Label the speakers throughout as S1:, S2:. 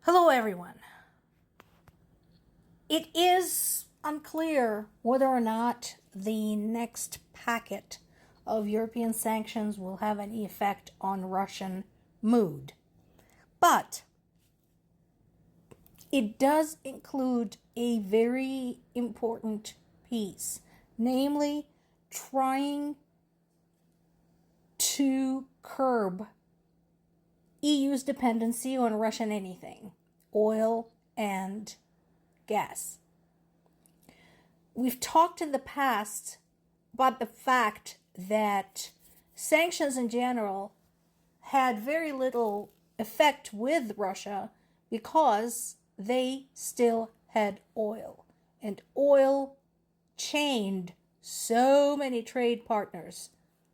S1: Hello, everyone. It is unclear whether or not the next packet of European sanctions will have any effect on Russian mood. But it does include a very important piece, namely trying to curb EU's dependency on Russian anything, oil and gas. We've talked in the past about the fact that sanctions in general had very little effect with Russia because they still had oil. And oil chained so many trade partners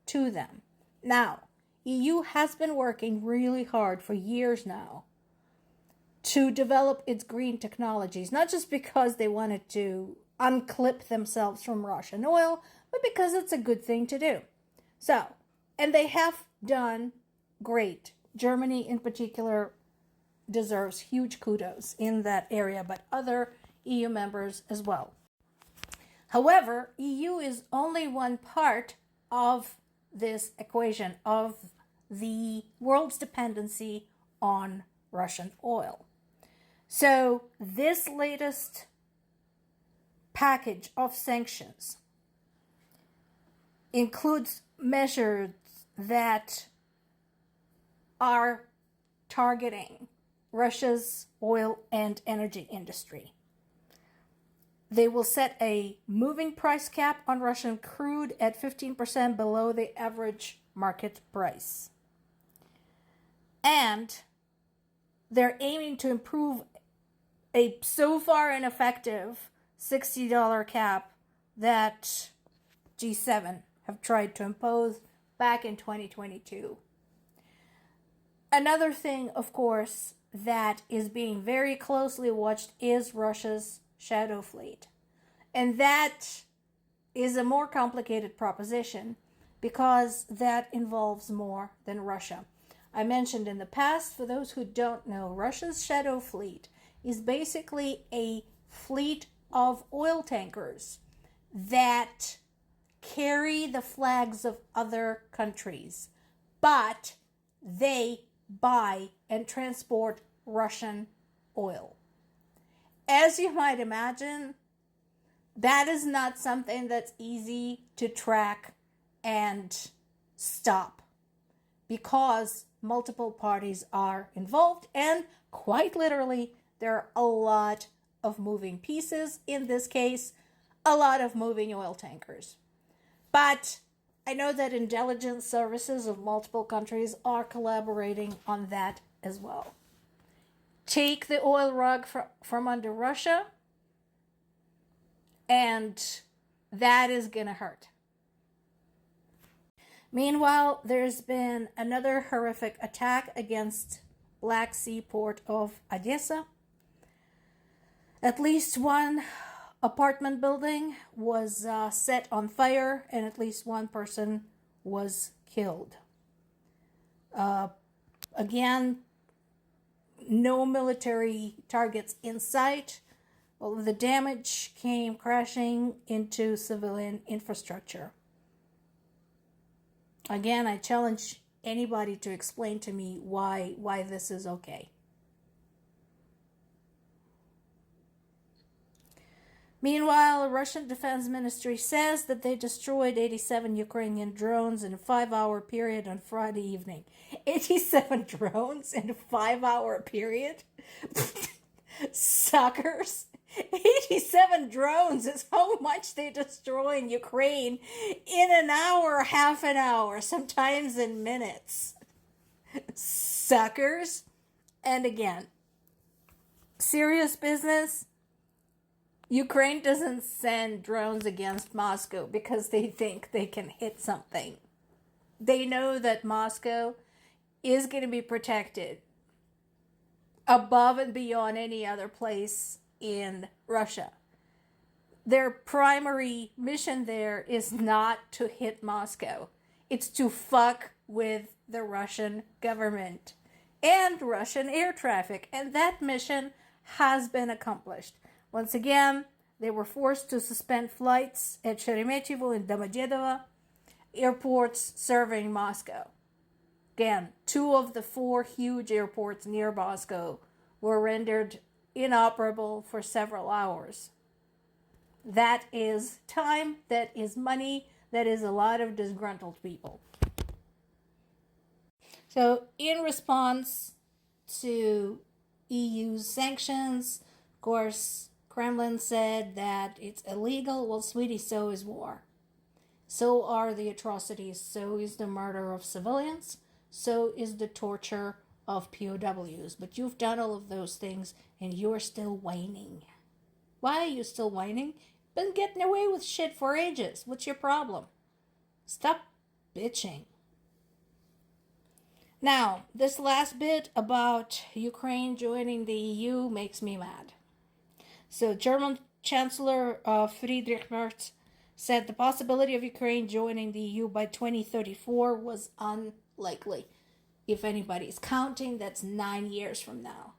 S1: to them. Now, EU has been working really hard for years now to develop its green technologies, not just because they wanted to unclip themselves from Russian oil, but because it's a good thing to do. So, and they have done great. Germany in particular deserves huge kudos in that area, but other EU members as well. However, EU is only one part of this equation of the world's dependency on Russian oil. So this latest package of sanctions includes measures that are targeting Russia's oil and energy industry. They will set a moving price cap on Russian crude at 15% below the average market price. And they're aiming to improve a so far ineffective $60 cap that G7 have tried to impose back in 2022. Another thing, of course, that is being very closely watched is Russia's shadow fleet. And that is a more complicated proposition because that involves more than Russia. I mentioned in the past, for those who don't know, Russia's shadow fleet is basically a fleet of oil tankers that carry the flags of other countries, but they buy and transport Russian oil. As you might imagine, that is not something that's easy to track and stop because multiple parties are involved and quite literally there are a lot of moving pieces, in this case, a lot of moving oil tankers. But I know that intelligence services of multiple countries are collaborating on that as well. Take the oil rug from under Russia, and that is going to hurt. Meanwhile, there's been another horrific attack against Black Sea port of Odessa. At least one apartment building was set on fire, and at least one person was killed. Again, no military targets in sight. All of the damage came crashing into civilian infrastructure. Again, I challenge anybody to explain to me why this is okay. Meanwhile, the Russian Defense Ministry says that they destroyed 87 Ukrainian drones in a 5-hour period on Friday evening. 87 drones in a 5-hour period? Suckers! 87 drones is how much they destroy in Ukraine in an hour, half an hour, sometimes in minutes. Suckers! And again, serious business. Ukraine doesn't send drones against Moscow because they think they can hit something. They know that Moscow is going to be protected above and beyond any other place in Russia. Their primary mission there is not to hit Moscow. It's to fuck with the Russian government. and Russian air traffic. And that mission has been accomplished. Once again, they were forced to suspend flights at Sheremetyevo and Domodedovo airports serving Moscow. Again, 2 of the 4 huge airports near Moscow were rendered inoperable for several hours. That is time, that is money, that is a lot of disgruntled people. So, in response to EU's sanctions, of course, Kremlin said that it's illegal. Well, sweetie, so is war. So are the atrocities. So is the murder of civilians. So is the torture of POWs. But you've done all of those things and you're still whining. Why are you still whining? Been getting away with shit for ages. What's your problem? Stop bitching. Now, this last bit about Ukraine joining the EU makes me mad. So, German Chancellor Friedrich Merz said the possibility of Ukraine joining the EU by 2034 was unlikely. If anybody's counting, that's 9 years from now.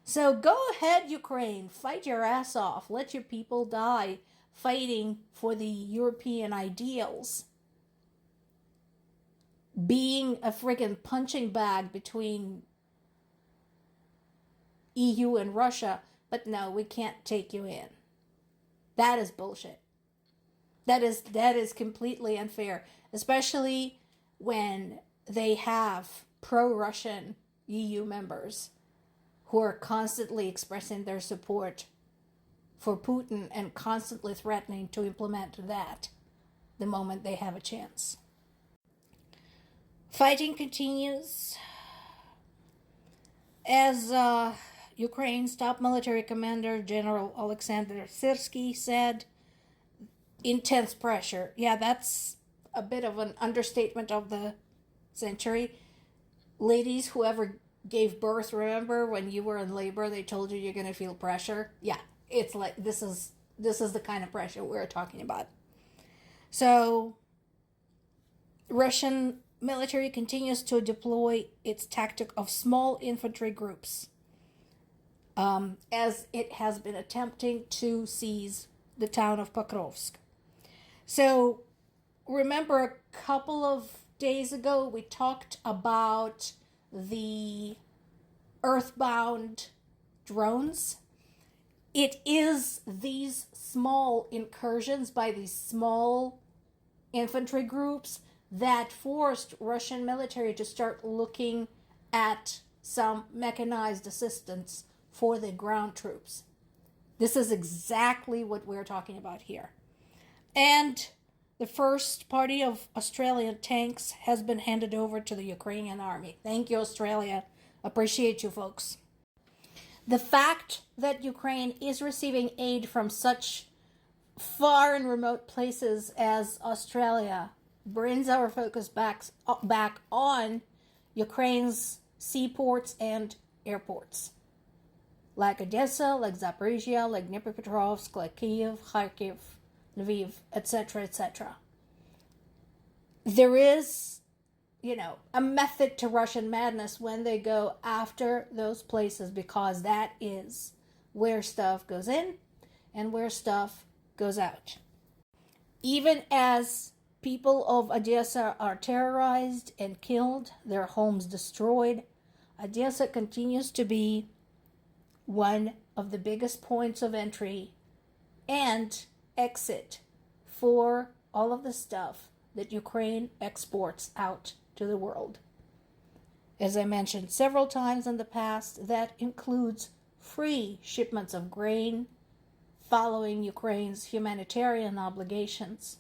S1: So go ahead, Ukraine, fight your ass off. Let your people die fighting for the European ideals. Being a friggin' punching bag between EU and Russia, but no, we can't take you in. That is bullshit. That is completely unfair, especially when they have pro-Russian EU members who are constantly expressing their support for Putin and constantly threatening to implement that the moment they have a chance. Fighting continues as Ukraine's top military commander, General Alexander Syrsky, said, intense pressure. Yeah, that's a bit of an understatement of the century. Ladies, whoever gave birth, remember when you were in labor, they told you you're going to feel pressure? Yeah, it's like this is the kind of pressure we're talking about. So, Russian military continues to deploy its tactic of small infantry groups, as it has been attempting to seize the town of Pokrovsk. So, remember a couple of days ago we talked about the earthbound drones. It is these small incursions by these small infantry groups that forced Russian military to start looking at some mechanized assistance for the ground troops. This is exactly what we're talking about here. And the first party of Australian tanks has been handed over to the Ukrainian army. Thank you, Australia. Appreciate you, folks. The fact that Ukraine is receiving aid from such far and remote places as Australia brings our focus back on Ukraine's seaports and airports, like Odessa, like Zaporizhia, like Dnipropetrovsk, like Kyiv, Kharkiv, Lviv, etc., etc. There is, a method to Russian madness when they go after those places, because that is where stuff goes in and where stuff goes out. Even as people of Odessa are terrorized and killed, their homes destroyed, Odessa continues to be one of the biggest points of entry and exit for all of the stuff that Ukraine exports out to the world. As I mentioned several times in the past, that includes free shipments of grain following Ukraine's humanitarian obligations,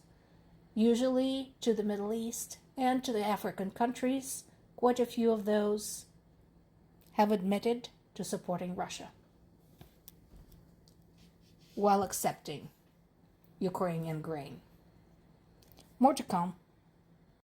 S1: usually to the Middle East and to the African countries. Quite a few of those have admitted to supporting Russia while accepting Ukrainian grain. More to come.